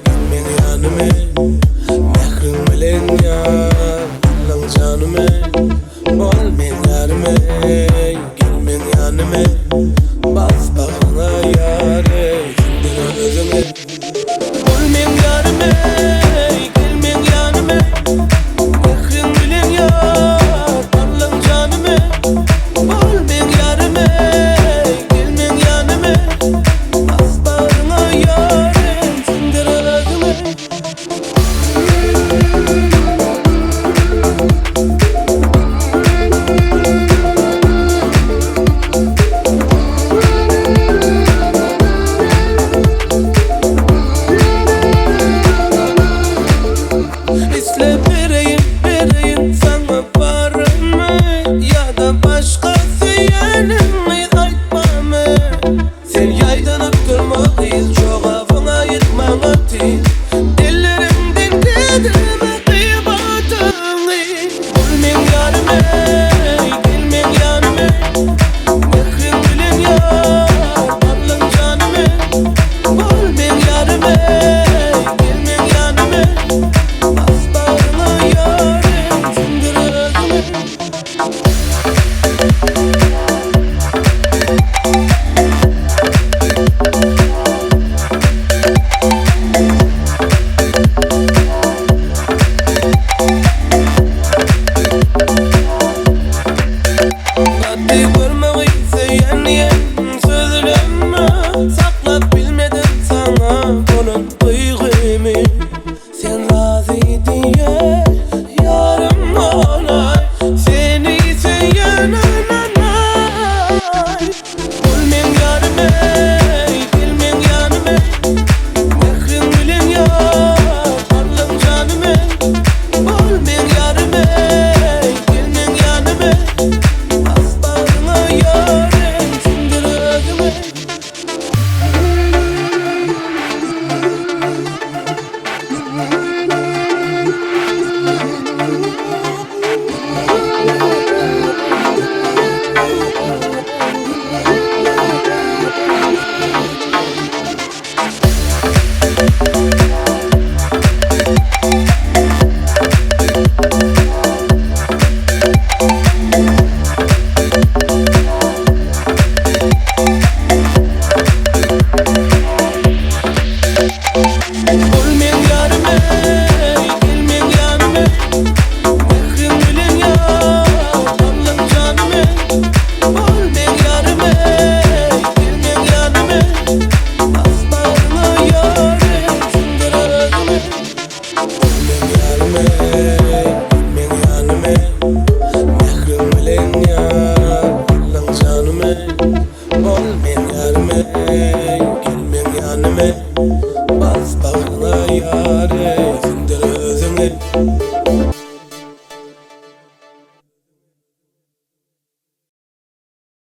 gülmen yanıma. Mehrin bilen yar, lan canıma. Bol men yarıma, gülmen yanıma. Bas bağına yâre, sindin özüme. Bol men yarıma, gülmen yanıma. Mehrin bilen yar, lan canıma. Bol men yarıma, gülmen yanıma. Bas bağına yâre, sindin özüme. İsle vereyim sana varımı, ya da başkası yerini aytmamı. Sen yaydanıp durmalıyız, çok avına yıkmama değil. Ellerimden gideme kıymatını. Gülmen yanıma, gülmen yanıma. Mehrin bilen yar, alın canımı. Gülmen yanıma, gülmen yanıma. Bas bağrına yâre, sindir özüme. Hadi görmeyi sevyen sözlerimi saklap bilmedim sana onun duygumu. Sen razı diye yarım olay, seni sevyen ananay. Gülmen yanıma, gülmen yanıma. Mehrin bilen yar, alın canıma. Gülmen yanıma, gülmen yanıma. Bas bağrına yâre, sindir özüme. Gülmen yanıma, gülmen yanıma. Mehrin bilen yar, alın canıma. Gülmen yanıma, gülmen yanıma. Bas bağrına yâre, sindir özüme. Gülmen yanıma, gülmen yanıma. Mehrin bilen yar, alın canıma. Gülmen yanıma, gülmen yanıma.